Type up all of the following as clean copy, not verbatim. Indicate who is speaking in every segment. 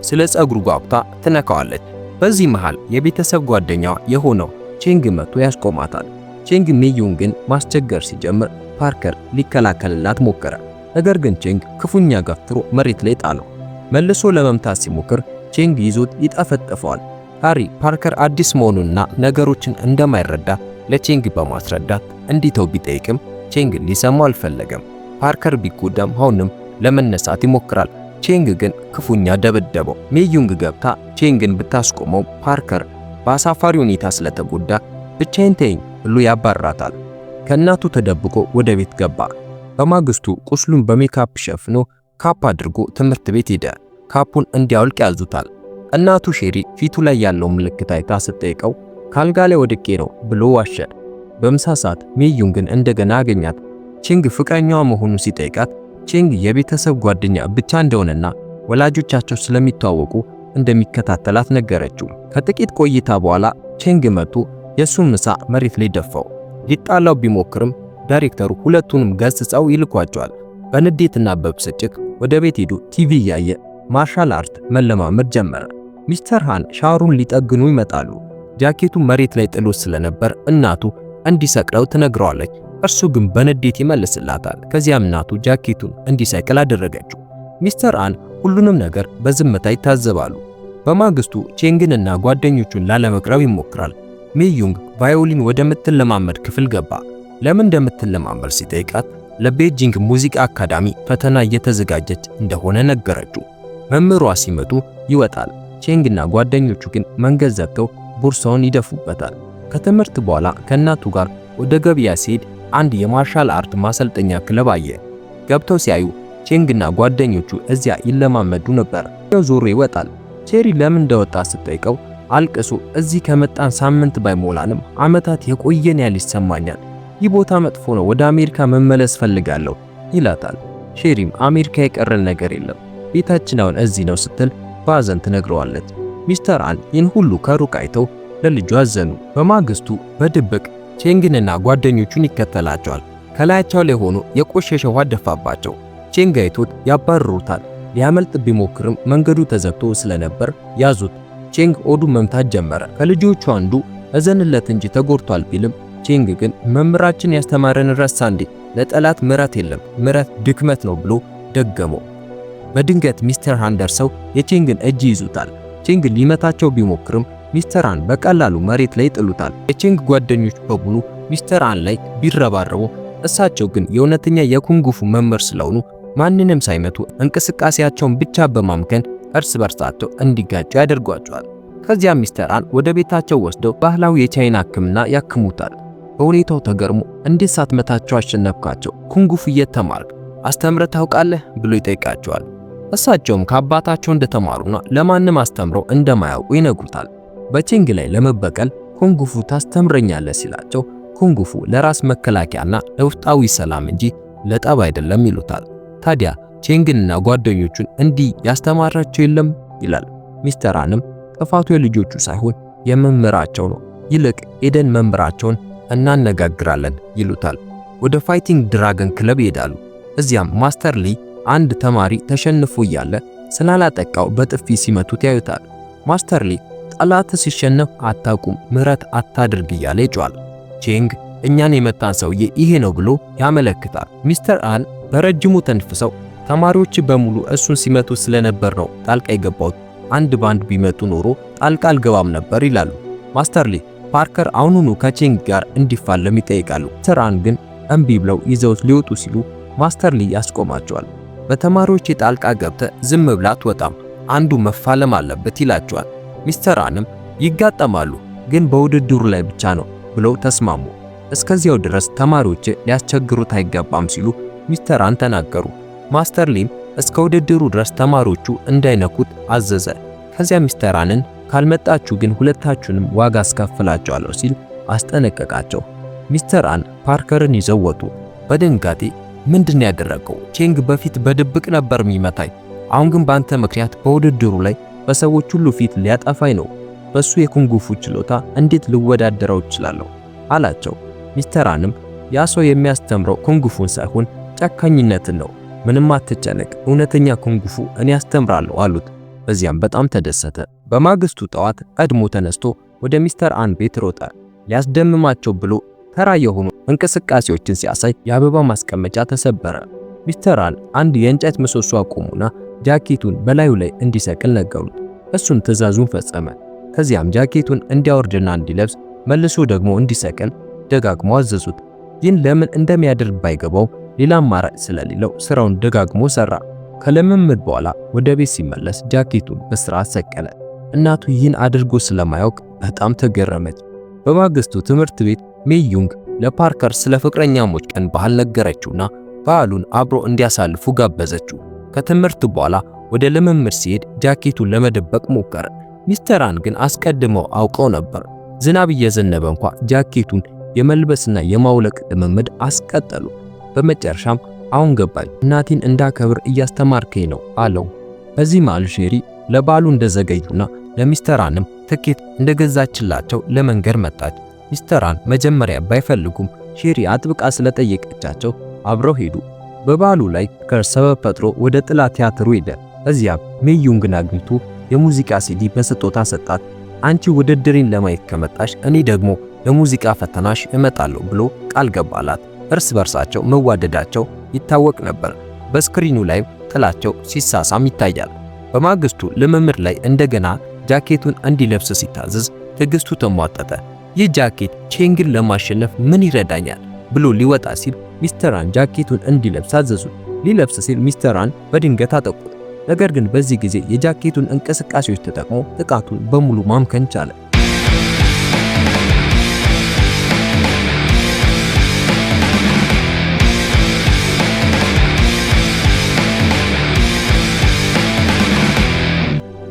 Speaker 1: ስለ ጸጉሩ ጓጉታ ትነካዋለች። በዚህ መሃል የቤተሰብ ጓደኛዋ የሆነው ቼንግ መጥቶ ያስቆማታል። ቼንግ ሜዩንግን ማስቸገር ሲጀምር ፓርከር ሊከላከልላት ሞከረ። ነገር ግን ቼንግ ክፉኛ ገፍትሮ መሬት ላይ ጣለው። መልሶ ለመምታት ሲሞክር ቼንግ ይዞት ይጠፈጥፈዋል። ሃሪ ፓርከር አዲስ መሆኑንና ነገሮችን እንደማይረዳ ለቼንግ በማስረዳት እንዲተው ቢጠይቅም ቼንግ ሊሰማው አልፈለገም። ፓርከር ቢጎዳም አሁንም ለመነሳት ይሞክራል። ቼንግ ግን ክፉኛ ደበደበው። ሜዩንግ ገብታ ቼንግን ብታስቆመው ፓርከር በአሳፋሪ ሁኔታ ስለተጎዳ ብቻዬን ተይኝ ብሎ ያባራታል። ከእናቱ ተደብቆ ወደ ቤት ገባ። በማግስቱ ቁስሉን በሜካፕ ሸፍኖ ካፕ አድርጎ ትምህርት ቤት ሄደ። ካፑን እንዲያወልቅ ያዙታል። እናቱ ሼሪ ፊቱ ላይ ያለው ምልክት አይታ ስትጠይቀው ካልጋ ላይ ወድቄ ነው ብሎ ዋሸ። በምሳ ሰዓት ሜዩንግን እንደገና አገኛት። ቼንግ ፍቅረኛዋ መሆኑን ሲጠይቃት ቼንግ የቤተሰብ ጓደኛ ብቻ እንደሆነና ወላጆቻቸው ስለሚተዋወቁ እንደሚከታተላት ነገረችው። ከጥቂት ቆይታ በኋላ ቼንግ መጥቶ የሱን ምሳ መሬት ላይ ደፋው። ሊጣላው ቢሞክርም ዳይሬክተሩ ሁለቱንም ገስጸው ይልኳቸዋል። በንዴትና በብስጭት ወደ ቤት ሄዶ ቲቪ እያየ ማርሻል አርት መለማመድ ጀመረ። ሚስተር ሃን ሻወሩን ሊጠግኑ ይመጣሉ። ጃኬቱ መሬት ላይ ጥሎት ስለነበር እናቱ እንዲሰቅለው ትነግረዋለች። እርሱ ግን በንዴት ይመልስላታል። ከዚያም እናቱ ጃኬቱን እንዲሰቅል አደረገችው። ሚስተር ሃን ሁሉንም ነገር በዝምታ ይታዘባሉ። በማግስቱ ቼንግንና ጓደኞቹን ላለመቅረብ ይሞክራል። ሜዩንግ ቫዮሊን ወደምትለማመድ ክፍል ገባ። ለምን እንደምትለማመድ ሲጠይቃት ለቤጂንግ ሙዚቃ አካዳሚ ፈተና እየተዘጋጀች እንደሆነ ነገረችው። መምህሯ ሲመጡ ይወጣል። ቼንግና ጓደኞቹ ግን መንገድ ዘግተው ቦርሳውን ይደፉበታል። ከትምህርት በኋላ ከእናቱ ጋር ወደ ገበያ ሲሄድ አንድ የማርሻል አርት ማሰልጠኛ ክለብ አየ። ገብተው ሲያዩ ቼንግና ጓደኞቹ እዚያ ይለማመዱ ነበር። ዞሮ ይወጣል። ቼሪ ለምን እንደወጣ ስትጠይቀው አልቅሶ እዚህ ከመጣን ሳምንት ባይሞላንም ዓመታት የቆየን ያህል ይሰማኛል። ይህ ቦታ መጥፎ ነው፣ ወደ አሜሪካ መመለስ ፈልጋለሁ ይላታል። ሼሪም አሜሪካ የቀረን ነገር የለም፣ ቤታችን አሁን እዚህ ነው ስትል በሐዘን ትነግረዋለች። ሚስተር ሃን ይህን ሁሉ ከሩቅ አይተው ለልጁ አዘኑ። በማግስቱ በድብቅ ቼንግንና ጓደኞቹን ይከተላቸዋል። ከላያቸው ላይ ሆኖ የቆሸሸ ውሃ ደፋባቸው። ቼንግ አይቶት ያባርሩታል። ሊያመልጥ ቢሞክርም መንገዱ ተዘግቶ ስለነበር ያዙት። ቼንግ ኦዱ መምታት ጀመረ። ከልጆቹ አንዱ እዘንለት እንጂ ተጎድቷል ቢልም ቼንግ ግን መምህራችን ያስተማረን ረሳ እንዴ? ለጠላት ምሕረት የለም፣ ምሕረት ድክመት ነው ብሎ ደገመው። በድንገት ሚስተር ሃን ደርሰው የቼንግን እጅ ይዙታል። ቼንግ ሊመታቸው ቢሞክርም ሚስተር ሃን በቀላሉ መሬት ላይ ጥሉታል። የቼንግ ጓደኞች በሙሉ ሚስተር ሃን ላይ ቢረባረቡ እሳቸው ግን የእውነተኛ የኩንጉፉ መምህር ስለሆኑ ማንንም ሳይመቱ እንቅስቃሴያቸውን ብቻ በማምከን እርስ በርሳቸው እንዲጋጩ ያደርጓቸዋል። ከዚያም ሚስተር ሃን ወደ ቤታቸው ወስደው ባህላዊ የቻይና ሕክምና ያክሙታል። በሁኔታው ተገርሞ እንዴት ሳትመታቸው አሸነፍካቸው? ኩንጉፉ እየተማርክ አስተምረህ ታውቃለህ ብሎ ይጠይቃቸዋል። እሳቸውም ከአባታቸው እንደተማሩና ለማንም አስተምረው እንደማያውቁ ይነግሩታል። በቼንግ ላይ ለመበቀል ኩንጉፉ ታስተምረኛለህ ሲላቸው ኩንጉፉ ለራስ መከላከያና ለውስጣዊ ሰላም እንጂ ለጠብ አይደለም ይሉታል። ታዲያ ቼንግንና ጓደኞቹን እንዲህ ያስተማራቸው የለም ይላል። ሚስተር ሃንም ጥፋቱ የልጆቹ ሳይሆን የመምህራቸው ነው፣ ይልቅ ኤደን መምህራቸውን እናነጋግራለን ይሉታል። ወደ ፋይቲንግ ድራገን ክለብ ይሄዳሉ። እዚያም ማስተር ሊ አንድ ተማሪ ተሸንፎ እያለ ስላላጠቃው በጥፊ ሲመቱት ያዩታል። ማስተር ሊ ጠላት ሲሸነፍ አታቁም፣ ምሕረት አታድርግ እያለ ይጮሃል። ቼንግ እኛን የመታን ሰውዬ ይሄ ነው ብሎ ያመለክታል። ሚስተር ሃን በረጅሙ ተንፍሰው ተማሪዎች በሙሉ እሱን ሲመቱ ስለነበር ነው ጣልቃ የገባው፣ አንድ ባንድ ቢመቱ ኖሮ ጣልቃ አልገባም ነበር ይላሉ። ማስተር ሊ ፓርከር አሁኑኑ ከቼንግ ጋር እንዲፋለም ይጠይቃሉ። ሚስተር ሃን ግን እምቢ ብለው ይዘውት ሊወጡ ሲሉ ማስተር ሊ ያስቆማቸዋል። በተማሪዎች ጣልቃ ገብተ ዝም ብላ አትወጣም፣ አንዱ መፋለም አለበት ይላቸዋል። ሚስተር ሃንም ይጋጠማሉ፣ ግን በውድድሩ ላይ ብቻ ነው ብለው ተስማሙ። እስከዚያው ድረስ ተማሪዎች ሊያስቸግሩት አይገባም ሲሉ ሚስተር ሃን ተናገሩ። ማስተር ሊም እስከ ውድድሩ ድረስ ተማሪዎቹ እንዳይነኩት አዘዘ። ከዚያ ሚስተር ሃንን ካልመጣችሁ ግን ሁለታችሁንም ዋጋ አስከፍላችኋለሁ ሲል አስጠነቀቃቸው። ሚስተር ሃን ፓርከርን ይዘው ወጡ። በድንጋጤ ምንድነው ያደረገው? ቼንግ በፊት በድብቅ ነበር የሚመታኝ፣ አሁን ግን ባንተ ምክንያት በውድድሩ ላይ በሰዎች ሁሉ ፊት ሊያጠፋኝ ነው። በሱ የኩንጉፉ ችሎታ እንዴት ልወዳደረው እችላለሁ አላቸው። ሚስተር ሃንም ያ ሰው የሚያስተምረው ኩንጉፉን ሳይሆን ፣
Speaker 2: 「 ጨካኝነትን ነው። ምንም አትጨነቅ፣ እውነተኛ ኩንጉፉ እኔ አስተምራለሁ አሉት።
Speaker 1: በዚያም በጣም ተደሰተ። በማግስቱ ጠዋት ቀድሞ ተነስቶ ወደ ሚስተር አን ቤት ሮጠ። ሊያስደምማቸው ብሎ ተራ የሆኑ እንቅስቃሴዎችን ሲያሳይ የአበባ ማስቀመጫ ተሰበረ። ሚስተር አን አንድ የእንጨት ምሰሶ አቆሙና ጃኬቱን በላዩ ላይ እንዲሰቅል ነገሩት። እሱም ትዕዛዙን ፈጸመ። ከዚያም ጃኬቱን እንዲያወርድና እንዲለብስ መልሶ ደግሞ እንዲሰቅል ደጋግሞ አዘዙት። ይህን ለምን እንደሚያደርግ ባይገባው ሌላ አማራጭ ስለሌለው ስራውን ደጋግሞ ሰራ። ከልምምድ በኋላ ወደ ቤት ሲመለስ ጃኬቱን በስርዓት ሰቀለ። እናቱ ይህን አድርጎ ስለማያውቅ በጣም ተገረመች። በማግስቱ ትምህርት ቤት ሜዩንግ ለፓርከር ስለ ፍቅረኛሞች ቀን ባህል ነገረችውና በዓሉን አብሮ እንዲያሳልፉ ጋበዘችው። ከትምህርት በኋላ ወደ ልምምድ ሲሄድ ጃኬቱን ለመደበቅ ሞከረ። ሚስተር አን ግን አስቀድመው አውቀው ነበር። ዝናብ እየዘነበ እንኳ ጃኬቱን የመልበስና የማውለቅ ልምምድ አስቀጠሉ። በመጨረሻም አሁን ገባኝ፣ እናቴን እንዳከብር እያስተማርከኝ ነው አለው። በዚህ መሃል ሼሪ ለባሉ እንደዘገዩና ለሚስተር አንም ትኬት እንደገዛችላቸው ለመንገር መጣች። ሚስተር አን መጀመሪያ ባይፈልጉም ሼሪ አጥብቃ ስለጠየቀቻቸው አብረው ሄዱ። በባሉ ላይ ከሰበብ ፈጥሮ ወደ ጥላ ቲያትሩ ሄደ። እዚያም ሜዩንግን አግኝቶ የሙዚቃ ሲዲ በስጦታ ሰጣት። አንቺ ውድድሬን ለማየት ከመጣሽ እኔ ደግሞ ለሙዚቃ ፈተናሽ እመጣለሁ ብሎ ቃል ገባላት። እርስ በርሳቸው መዋደዳቸው ይታወቅ ነበር። በስክሪኑ ላይ ጥላቸው ሲሳሳም ይታያል። በማግስቱ ልምምድ ላይ እንደገና ጃኬቱን እንዲለብስ ሲታዘዝ ትዕግስቱ ተሟጠጠ። ይህ ጃኬት ቼንግን ለማሸነፍ ምን ይረዳኛል ብሎ ሊወጣ ሲል ሚስተር አን ጃኬቱን እንዲለብስ አዘዙት። ሊለብስ ሲል ሚስተር አን በድንገት አጠቁት። ነገር ግን በዚህ ጊዜ የጃኬቱን እንቅስቃሴዎች ተጠቅሞ ጥቃቱን በሙሉ ማምከን ቻለ።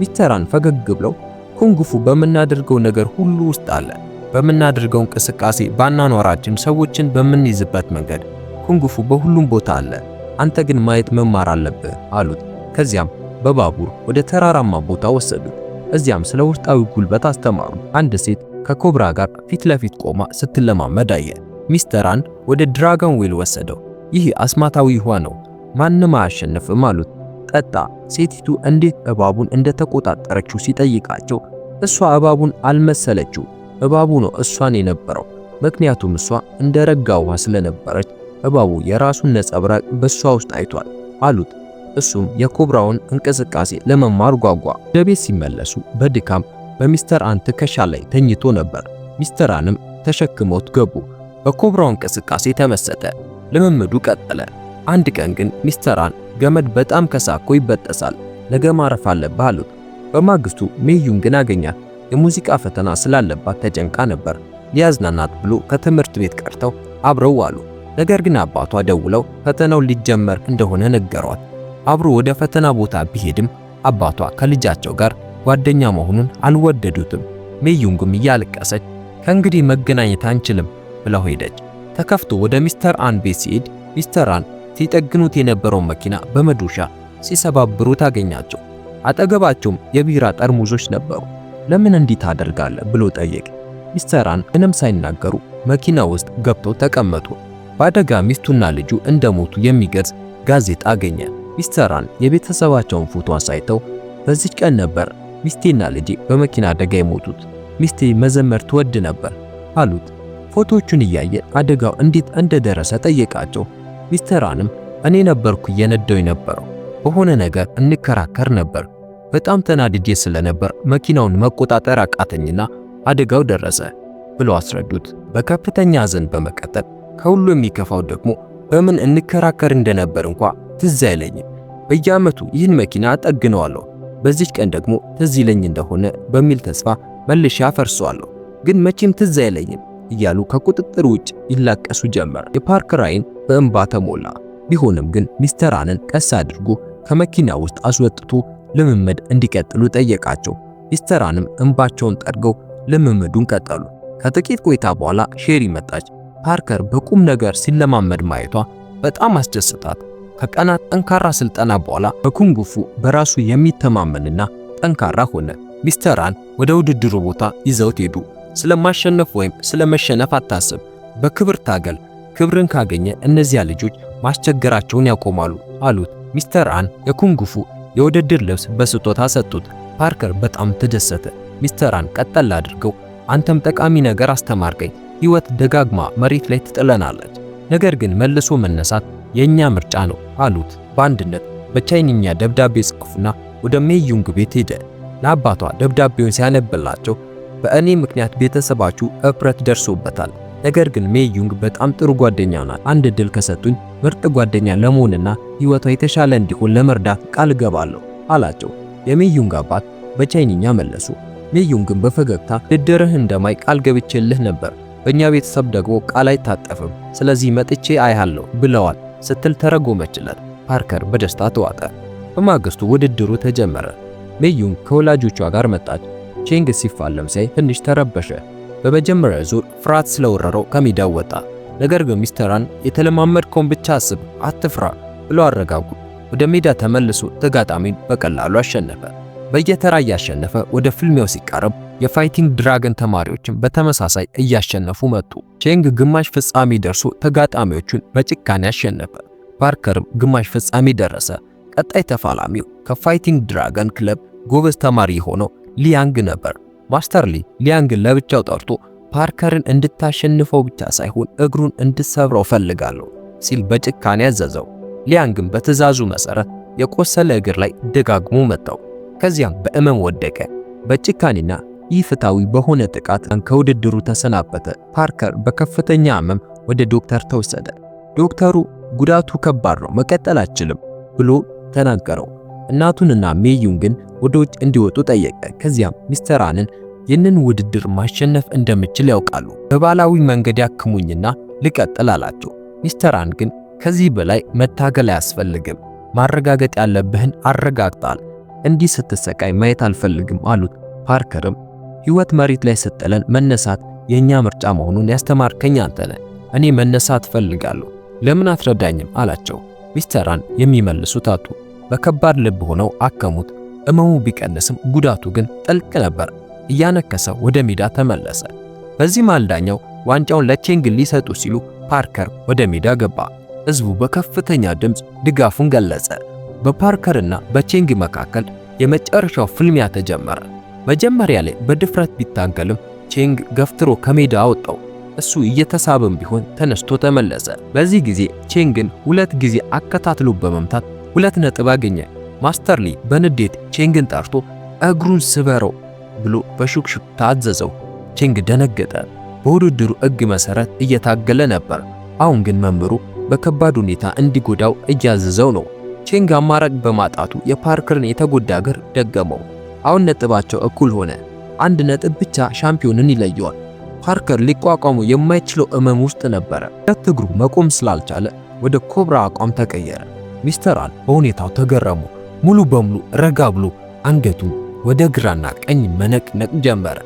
Speaker 1: ሚስተር አን ፈገግ ብለው ኩንግፉ በምናደርገው ነገር ሁሉ ውስጥ አለ። በምናደርገው እንቅስቃሴ፣ ባናኗራችን፣ ሰዎችን በምንይዝበት መንገድ ኩንግፉ በሁሉም ቦታ አለ። አንተ ግን ማየት መማር አለብህ አሉት። ከዚያም በባቡር ወደ ተራራማ ቦታ ወሰዱት። እዚያም ስለ ውስጣዊ ጉልበት አስተማሩ። አንድ ሴት ከኮብራ ጋር ፊት ለፊት ቆማ ስትለማመድ አየ። ሚስተር አን ወደ ድራገን ዌል ወሰደው። ይህ አስማታዊ ውሃ ነው፣ ማንም አያሸንፍም አሉት። ጠጣ። ሴቲቱ እንዴት እባቡን እንደተቆጣጠረችው ሲጠይቃቸው እሷ እባቡን አልመሰለችው፣ እባቡ ነው እሷን የነበረው። ምክንያቱም እሷ እንደረጋ ውሃ ስለነበረች እባቡ የራሱን ነጸብራቅ በሷ ውስጥ አይቷል አሉት። እሱም የኮብራውን እንቅስቃሴ ለመማር ጓጓ። ወደ ቤት ሲመለሱ በድካም በሚስተር አን ትከሻ ላይ ተኝቶ ነበር። ሚስተር አንም ተሸክመውት ገቡ። በኮብራው እንቅስቃሴ ተመሰጠ። ልምምዱ ቀጠለ። አንድ ቀን ግን ሚስተር አን ገመድ በጣም ከሳኮ ይበጠሳል፣ ነገ ማረፍ አለብህ አሉት። በማግስቱ ሜዩንግን አገኛት። የሙዚቃ ፈተና ስላለባት ተጨንቃ ነበር። ሊያዝናናት ብሎ ከትምህርት ቤት ቀርተው አብረው ዋሉ። ነገር ግን አባቷ ደውለው ፈተናው ሊጀመር እንደሆነ ነገሯት። አብሮ ወደ ፈተና ቦታ ቢሄድም አባቷ ከልጃቸው ጋር ጓደኛ መሆኑን አልወደዱትም። ሜዩንግም እያለቀሰች ከእንግዲህ መገናኘት አንችልም ብለው ሄደች። ተከፍቶ ወደ ሚስተር አን ቤት ሲሄድ ሚስተር አን ሲጠግኑት የነበረው መኪና በመዶሻ ሲሰባብሩ ታገኛቸው። አጠገባቸውም የቢራ ጠርሙዞች ነበሩ። ለምን እንዲህ ታደርጋለህ ብሎ ጠየቀ። ሚስተር አን ምንም ሳይናገሩ መኪና ውስጥ ገብተው ተቀመጡ። በአደጋ ሚስቱና ልጁ እንደሞቱ የሚገልጽ ጋዜጣ አገኘ። ሚስተር አን የቤተሰባቸውን ፎቶ አሳይተው በዚህ ቀን ነበር ሚስቴና ልጄ በመኪና አደጋ የሞቱት፣ ሚስቴ መዘመር ትወድ ነበር አሉት። ፎቶዎቹን እያየ አደጋው እንዴት እንደደረሰ ጠየቃቸው። ሚስተር አንም እኔ ነበርኩ እየነዳው የነበረው፣ በሆነ ነገር እንከራከር ነበር፣ በጣም ተናድጄ ስለነበር መኪናውን መቆጣጠር አቃተኝና አደጋው ደረሰ ብለው አስረዱት። በከፍተኛ ሐዘን በመቀጠል ከሁሉ የሚከፋው ደግሞ በምን እንከራከር እንደነበር እንኳ ትዝ አይለኝም። በየዓመቱ ይህን መኪና አጠግነዋለሁ፣ በዚህ ቀን ደግሞ ትዝ ይለኝ እንደሆነ በሚል ተስፋ መልሼ አፈርሰዋለሁ፣ ግን መቼም ትዝ አይለኝም እያሉ ከቁጥጥር ውጭ ይላቀሱ ጀመር። የፓርከር ዓይን በእንባ ተሞላ። ቢሆንም ግን ሚስተር አንን ቀስ አድርጎ ከመኪና ውስጥ አስወጥቶ ልምምድ እንዲቀጥሉ ጠየቃቸው። ሚስተር አንም እንባቸውን ጠርገው ልምምዱን ቀጠሉ። ከጥቂት ቆይታ በኋላ ሼሪ መጣች። ፓርከር በቁም ነገር ሲለማመድ ማየቷ በጣም አስደስታት። ከቀናት ጠንካራ ስልጠና በኋላ በኩንጉፉ በራሱ የሚተማመንና ጠንካራ ሆነ። ሚስተር አን ወደ ውድድሩ ቦታ ይዘውት ሄዱ። ስለማሸነፍ ወይም ስለመሸነፍ አታስብ፣ በክብር ታገል። ክብርን ካገኘ እነዚያ ልጆች ማስቸገራቸውን ያቆማሉ አሉት። ሚስተር አን የኩንጉፉ የውድድር ልብስ በስጦታ ሰጡት። ፓርከር በጣም ተደሰተ። ሚስተር አን ቀጠል አድርገው አንተም ጠቃሚ ነገር አስተማርከኝ፣ ሕይወት ደጋግማ መሬት ላይ ትጥለናለች፣ ነገር ግን መልሶ መነሳት የኛ ምርጫ ነው አሉት። በአንድነት በቻይንኛ ደብዳቤ ጽፉና ወደ ሜዩንግ ቤት ሄደ። ለአባቷ ደብዳቤውን ሲያነብላቸው በእኔ ምክንያት ቤተሰባችሁ እፍረት ደርሶበታል፣ ነገር ግን ሜዩንግ በጣም ጥሩ ጓደኛ ናት። አንድ እድል ከሰጡኝ ምርጥ ጓደኛ ለመሆንና ሕይወቷ የተሻለ እንዲሆን ለመርዳት ቃል ገባለሁ አላቸው። የሜዩንግ አባት በቻይንኛ መለሱ። ሜዩንግን በፈገግታ ድድርህ እንደማይ ቃል ገብቼልህ ነበር፣ በእኛ ቤተሰብ ደግሞ ቃል አይታጠፍም፣ ስለዚህ መጥቼ አይሃለሁ ብለዋል ስትል ተረጎመችለት። ፓርከር በደስታ ተዋጠ። በማግስቱ ውድድሩ ተጀመረ። ሜዩንግ ከወላጆቿ ጋር መጣች። ቼንግ ሲፋለም ሳይ ትንሽ ተረበሸ። በመጀመሪያ ዙር ፍርሃት ስለወረረው ከሜዳው ወጣ። ነገር ግን ሚስተር አን የተለማመድከውን ብቻ አስብ፣ አትፍራ ብሎ አረጋጉ። ወደ ሜዳ ተመልሶ ተጋጣሚን በቀላሉ አሸነፈ። በየተራ እያሸነፈ ወደ ፍልሚያው ሲቃረብ የፋይቲንግ ድራገን ተማሪዎችን በተመሳሳይ እያሸነፉ መጡ። ቼንግ ግማሽ ፍጻሜ ደርሶ ተጋጣሚዎቹን በጭካኔ አሸነፈ። ፓርከርም ግማሽ ፍጻሜ ደረሰ። ቀጣይ ተፋላሚው ከፋይቲንግ ድራገን ክለብ ጎበዝ ተማሪ የሆነው ሊያንግ ነበር። ማስተር ሊ ሊያንግን ለብቻው ጠርቶ ፓርከርን እንድታሸንፈው ብቻ ሳይሆን እግሩን እንድትሰብረው ፈልጋለሁ ሲል በጭካኔ አዘዘው። ሊያንግም በትዕዛዙ መሰረት የቆሰለ እግር ላይ ደጋግሞ መታው። ከዚያም በእመም ወደቀ። በጭካኔና ኢፍትሃዊ በሆነ ጥቃት ከውድድሩ ተሰናበተ። ፓርከር በከፍተኛ ህመም ወደ ዶክተር ተወሰደ። ዶክተሩ ጉዳቱ ከባድ ነው፣ መቀጠል አትችልም ብሎ ተናገረው። እናቱንና ሜዩንግን ወደ ውጭ እንዲወጡ ጠየቀ። ከዚያም ሚስተር አንን ይህንን ውድድር ማሸነፍ እንደምችል ያውቃሉ፣ በባህላዊ መንገድ ያክሙኝና ልቀጥል አላቸው። ሚስተር አን ግን ከዚህ በላይ መታገል አያስፈልግም፣ ማረጋገጥ ያለብህን አረጋግጣል፣ እንዲህ ስትሰቃይ ማየት አልፈልግም አሉት። ፓርከርም ሕይወት መሬት ላይ ስትጥለን መነሳት የኛ ምርጫ መሆኑን ያስተማርከኝ አንተ ነህ፣ እኔ መነሳት ፈልጋለሁ፣ ለምን አትረዳኝም አላቸው። ሚስተር አን የሚመልሱት አጡ። በከባድ ልብ ሆነው አከሙት። እመሙ ቢቀንስም ጉዳቱ ግን ጥልቅ ነበር። እያነከሰ ወደ ሜዳ ተመለሰ። በዚህ ማልዳኛው ዋንጫውን ለቼንግ ሊሰጡ ሲሉ ፓርከር ወደ ሜዳ ገባ። ሕዝቡ በከፍተኛ ድምፅ ድጋፉን ገለጸ። በፓርከርና በቼንግ መካከል የመጨረሻው ፍልሚያ ተጀመረ። መጀመሪያ ላይ በድፍረት ቢታገልም ቼንግ ገፍትሮ ከሜዳ አወጣው። እሱ እየተሳበም ቢሆን ተነስቶ ተመለሰ። በዚህ ጊዜ ቼንግን 2 ጊዜ አከታትሎ በመምታት 2 ነጥብ አገኘ። ማስተር ሊ በንዴት ቼንግን ጠርቶ እግሩን ስበረው ብሎ በሹክሹክታ አዘዘው። ቼንግ ደነገጠ። በውድድሩ ሕግ መሰረት እየታገለ ነበር። አሁን ግን መምህሩ በከባድ ሁኔታ እንዲጎዳው እያዘዘው ነው። ቼንግ አማራጭ በማጣቱ የፓርከርን የተጎዳ እግር ደገመው። አሁን ነጥባቸው እኩል ሆነ። 1 ነጥብ ብቻ ሻምፒዮንን ይለየዋል። ፓርከር ሊቋቋሙ የማይችለው እመም ውስጥ ነበረ። ሁለት እግሩ መቆም ስላልቻለ ወደ ኮብራ አቋም ተቀየረ። ሚስተር አን በሁኔታው ተገረሙ። ሙሉ በሙሉ ረጋ ብሎ አንገቱን ወደ ግራና ቀኝ መነቅነቅ ጀመረ።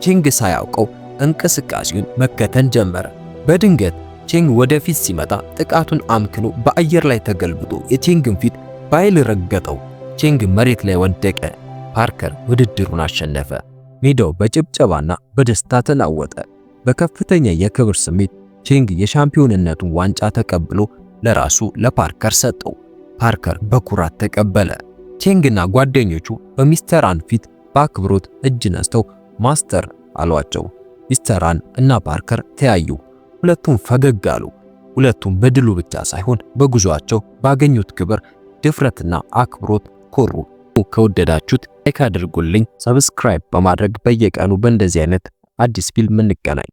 Speaker 1: ቼንግ ሳያውቀው እንቅስቃሴውን መከተል ጀመረ። በድንገት ቼንግ ወደፊት ሲመጣ ጥቃቱን አምክኖ በአየር ላይ ተገልብጦ የቼንግን ፊት በኃይል ረገጠው። ቼንግ መሬት ላይ ወደቀ። ፓርከር ውድድሩን አሸነፈ። ሜዳው በጭብጨባና በደስታ ተናወጠ። በከፍተኛ የክብር ስሜት ቼንግ የሻምፒዮንነቱን ዋንጫ ተቀብሎ ለራሱ ለፓርከር ሰጠው። ፓርከር በኩራት ተቀበለ። ቼንግና ጓደኞቹ በሚስተር አን ፊት በአክብሮት እጅ ነስተው ማስተር አሏቸው። ሚስተር አን እና ፓርከር ተያዩ። ሁለቱም ፈገግ አሉ። ሁለቱም በድሉ ብቻ ሳይሆን በጉዟቸው ባገኙት ክብር፣ ድፍረትና አክብሮት ኮሩ። ከወደዳችሁት ላይክ አድርጉልኝ። ሰብስክራይብ በማድረግ በየቀኑ በእንደዚህ አይነት አዲስ ፊልም እንገናኝ።